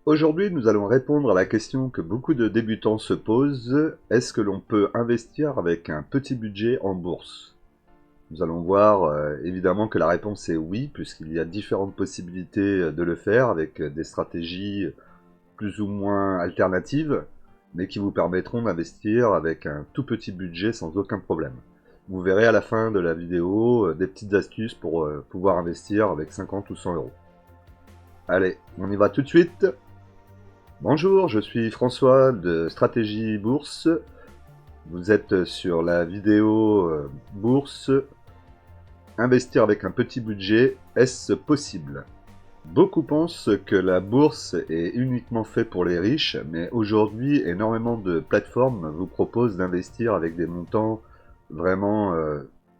Aujourd'hui, nous allons répondre à la question que beaucoup de débutants se posent. Est-ce que l'on peut investir avec un petit budget en bourse? Nous allons voir évidemment que la réponse est oui, puisqu'il y a différentes possibilités de le faire avec des stratégies plus ou moins alternatives, mais qui vous permettront d'investir avec un tout petit budget sans aucun problème. Vous verrez à la fin de la vidéo des petites astuces pour pouvoir investir avec 50 ou 100 euros. Allez, on y va tout de suite. Bonjour, je suis François de Stratégie Bourse. Vous êtes sur la vidéo Bourse. Investir avec un petit budget, est-ce possible? Beaucoup pensent que la bourse est uniquement faite pour les riches, mais aujourd'hui, énormément de plateformes vous proposent d'investir avec des montants vraiment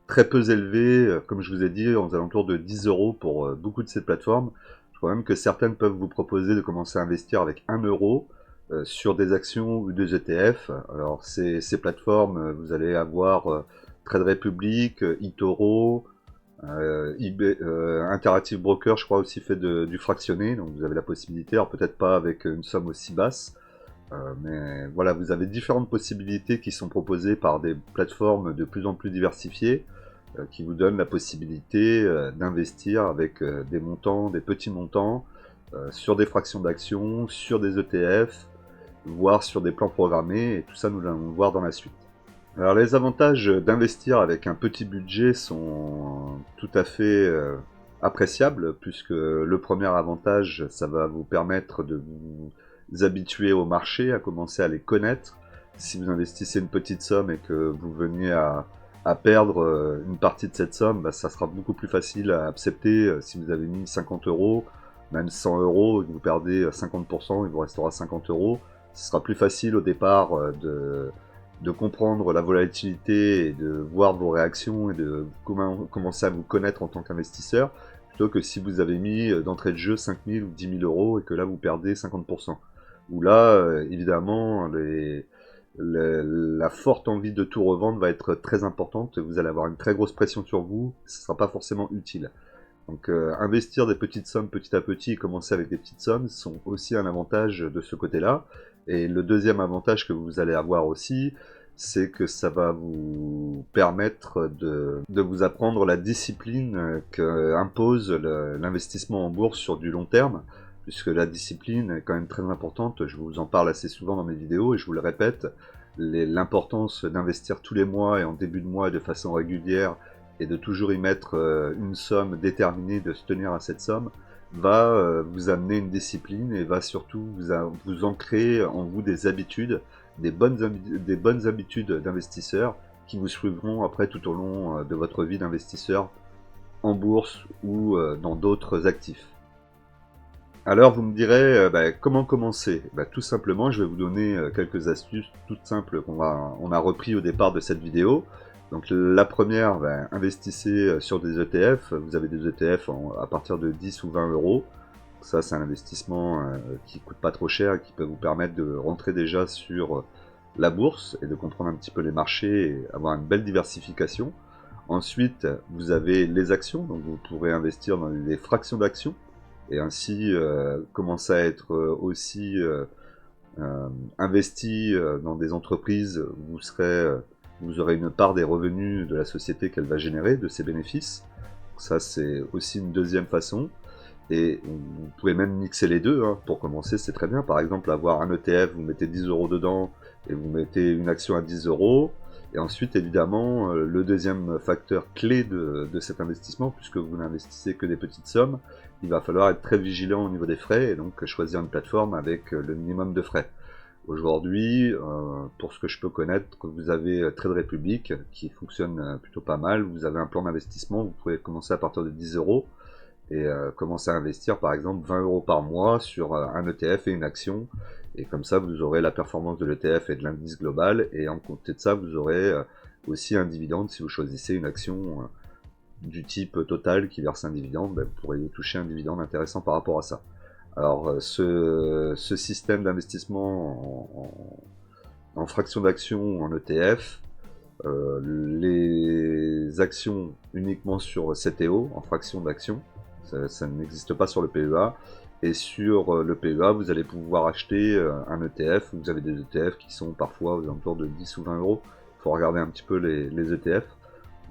très peu élevés, comme je vous ai dit, aux alentours de 10 euros pour beaucoup de ces plateformes. Je crois même que certaines peuvent vous proposer de commencer à investir avec 1 euro sur des actions ou des ETF. Alors ces plateformes, vous allez avoir Trade Republic, eToro, Interactive Broker, je crois aussi fait du fractionné, donc vous avez la possibilité, alors peut-être pas avec une somme aussi basse, mais voilà, vous avez différentes possibilités qui sont proposées par des plateformes de plus en plus diversifiées, qui vous donnent la possibilité d'investir avec des montants, des petits montants, sur des fractions d'actions, sur des ETF, voire sur des plans programmés, et tout ça nous allons voir dans la suite. Alors les avantages d'investir avec un petit budget sont tout à fait appréciables, puisque le premier avantage, ça va vous permettre de vous habituer au marché, à commencer à les connaître. Si vous investissez une petite somme et que vous veniez à perdre une partie de cette somme, bah, ça sera beaucoup plus facile à accepter si vous avez mis 50 euros, même 100 euros, et que vous perdez 50%, il vous restera 50 euros. Ce sera plus facile au départ de comprendre la volatilité et de voir vos réactions et de commencer à vous connaître en tant qu'investisseur, plutôt que si vous avez mis d'entrée de jeu 5 000 ou 10 000 euros et que là vous perdez 50%. Où là, évidemment, la forte envie de tout revendre va être très importante, vous allez avoir une très grosse pression sur vous, ce ne sera pas forcément utile. Donc investir des petites sommes petit à petit et commencer avec des petites sommes sont aussi un avantage de ce côté-là. Et le deuxième avantage que vous allez avoir aussi, c'est que ça va vous permettre de vous apprendre la discipline qu'impose l'investissement en bourse sur du long terme, puisque la discipline est quand même très importante. Je vous en parle assez souvent dans mes vidéos et je vous le répète, l'importance d'investir tous les mois et en début de mois et de façon régulière et de toujours y mettre une somme déterminée, de se tenir à cette somme, va vous amener une discipline et va surtout vous ancrer en vous des habitudes, des bonnes habitudes d'investisseur qui vous suivront après tout au long de votre vie d'investisseur en bourse ou dans d'autres actifs. Alors vous me direz, comment commencer? Tout simplement, je vais vous donner quelques astuces toutes simples qu'on a repris au départ de cette vidéo. Donc la première, investissez sur des ETF. Vous avez des ETF à partir de 10 ou 20 euros. Ça, c'est un investissement qui coûte pas trop cher et qui peut vous permettre de rentrer déjà sur la bourse et de comprendre un petit peu les marchés et avoir une belle diversification. Ensuite, vous avez les actions, donc vous pourrez investir dans des fractions d'actions et ainsi commencer à être aussi investi dans des entreprises où vous aurez une part des revenus de la société qu'elle va générer, de ses bénéfices. Ça, c'est aussi une deuxième façon. Et vous pouvez même mixer les deux, hein. Pour commencer, c'est très bien. Par exemple, avoir un ETF, vous mettez 10 euros dedans et vous mettez une action à 10 euros. Et ensuite, évidemment, le deuxième facteur clé de cet investissement, puisque vous n'investissez que des petites sommes, il va falloir être très vigilant au niveau des frais et donc choisir une plateforme avec le minimum de frais. Aujourd'hui, pour ce que je peux connaître, vous avez Trade Republic qui fonctionne plutôt pas mal. Vous avez un plan d'investissement, vous pouvez commencer à partir de 10 euros et commencer à investir par exemple 20 euros par mois sur un ETF et une action. Et comme ça, vous aurez la performance de l'ETF et de l'indice global. Et en côté de ça, vous aurez aussi un dividende. Si vous choisissez une action du type Total qui verse un dividende, vous pourriez toucher un dividende intéressant par rapport à ça. Alors, ce système d'investissement en fraction d'action ou en ETF, les actions uniquement sur CTO, en fraction d'action, ça n'existe pas sur le PEA, Et sur le PEA, vous allez pouvoir acheter un ETF. Vous avez des ETF qui sont parfois aux alentours de 10 ou 20 euros. Il faut regarder un petit peu les ETF.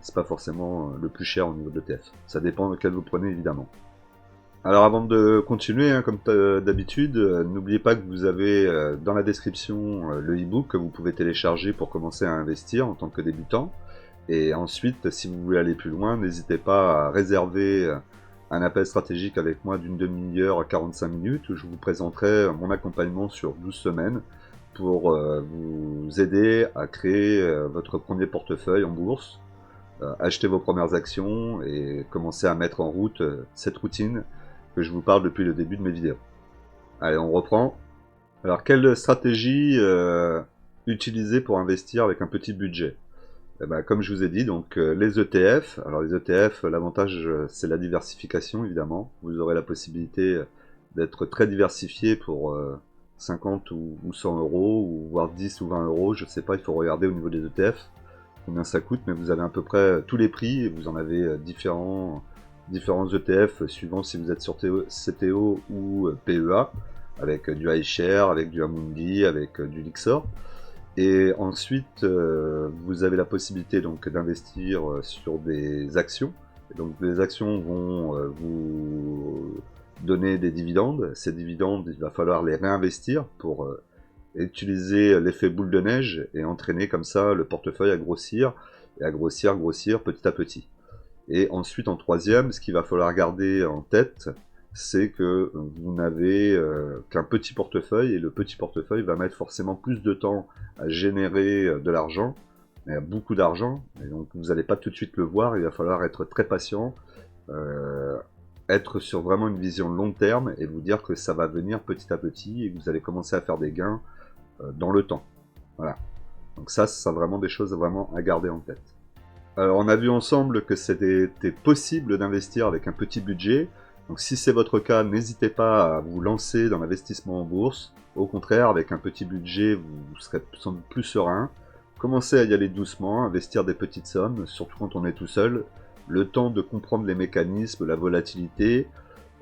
C'est pas forcément le plus cher au niveau de l'ETF. Ça dépend de lequel vous prenez, évidemment. Alors avant de continuer, hein, comme d'habitude, n'oubliez pas que vous avez dans la description le e-book que vous pouvez télécharger pour commencer à investir en tant que débutant. Et ensuite, si vous voulez aller plus loin, n'hésitez pas à réserver un appel stratégique avec moi d'une demi-heure à 45 minutes où je vous présenterai mon accompagnement sur 12 semaines pour vous aider à créer votre premier portefeuille en bourse, acheter vos premières actions et commencer à mettre en route cette routine que je vous parle depuis le début de mes vidéos. Allez, on reprend. Alors, quelle stratégie utiliser pour investir avec un petit budget? Eh ben, comme je vous ai dit, donc les ETF. Alors les ETF, l'avantage c'est la diversification évidemment. Vous aurez la possibilité d'être très diversifié pour 50 ou 100 euros, ou voire 10 ou 20 euros, je sais pas, il faut regarder au niveau des ETF combien ça coûte, mais vous avez à peu près tous les prix et vous en avez différents ETF suivant si vous êtes sur CTO ou PEA, avec du iShare, avec du Amundi, avec du Lixor. Et ensuite, vous avez la possibilité donc d'investir sur des actions. Et donc les actions vont vous donner des dividendes. Ces dividendes, il va falloir les réinvestir pour utiliser l'effet boule de neige et entraîner comme ça le portefeuille à grossir et à grossir petit à petit. Et ensuite, en troisième, ce qu'il va falloir garder en tête, c'est que vous n'avez qu'un petit portefeuille, et le petit portefeuille va mettre forcément plus de temps à générer de l'argent, beaucoup d'argent, et donc vous n'allez pas tout de suite le voir, il va falloir être très patient, être sur vraiment une vision long terme, et vous dire que ça va venir petit à petit, et que vous allez commencer à faire des gains dans le temps. Voilà. Donc ça, c'est vraiment des choses vraiment à garder en tête. Alors on a vu ensemble que c'était possible d'investir avec un petit budget. Donc si c'est votre cas, n'hésitez pas à vous lancer dans l'investissement en bourse. Au contraire, avec un petit budget, vous serez sans doute plus serein. Commencez à y aller doucement, investir des petites sommes, surtout quand on est tout seul. Le temps de comprendre les mécanismes, la volatilité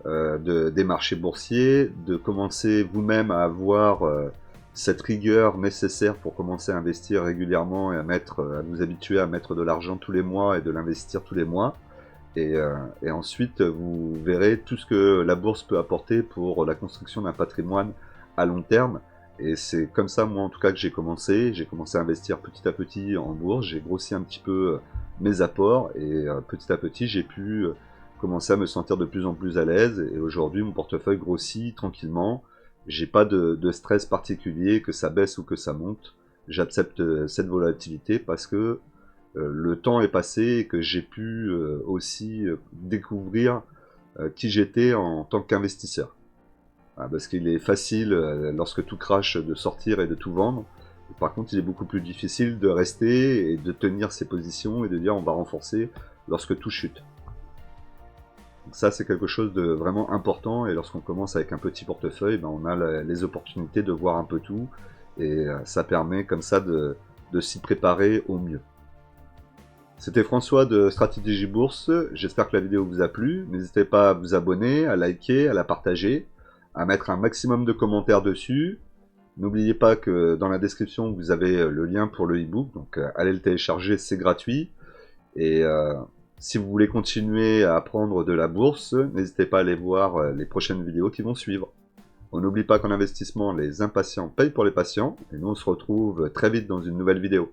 des marchés boursiers, de commencer vous-même à avoir cette rigueur nécessaire pour commencer à investir régulièrement et à vous habituer à mettre de l'argent tous les mois et de l'investir tous les mois. Et ensuite, vous verrez tout ce que la bourse peut apporter pour la construction d'un patrimoine à long terme. Et c'est comme ça, moi en tout cas, que j'ai commencé. J'ai commencé à investir petit à petit en bourse. J'ai grossi un petit peu mes apports. Et petit à petit, j'ai pu commencer à me sentir de plus en plus à l'aise. Et aujourd'hui, mon portefeuille grossit tranquillement. J'ai pas de stress particulier, que ça baisse ou que ça monte. J'accepte cette volatilité parce que le temps est passé et que j'ai pu aussi découvrir qui j'étais en tant qu'investisseur. Parce qu'il est facile, lorsque tout crache, de sortir et de tout vendre. Par contre, il est beaucoup plus difficile de rester et de tenir ses positions et de dire on va renforcer lorsque tout chute. Donc ça, c'est quelque chose de vraiment important, et lorsqu'on commence avec un petit portefeuille, ben, on a les opportunités de voir un peu tout, et ça permet comme ça de s'y préparer au mieux. C'était François de Stratégie Bourse, j'espère que la vidéo vous a plu. N'hésitez pas à vous abonner, à liker, à la partager, à mettre un maximum de commentaires dessus. N'oubliez pas que dans la description vous avez le lien pour le e-book, donc allez le télécharger, c'est gratuit. Et si vous voulez continuer à apprendre de la bourse, n'hésitez pas à aller voir les prochaines vidéos qui vont suivre. On n'oublie pas qu'en investissement, les impatients payent pour les patients, et nous on se retrouve très vite dans une nouvelle vidéo.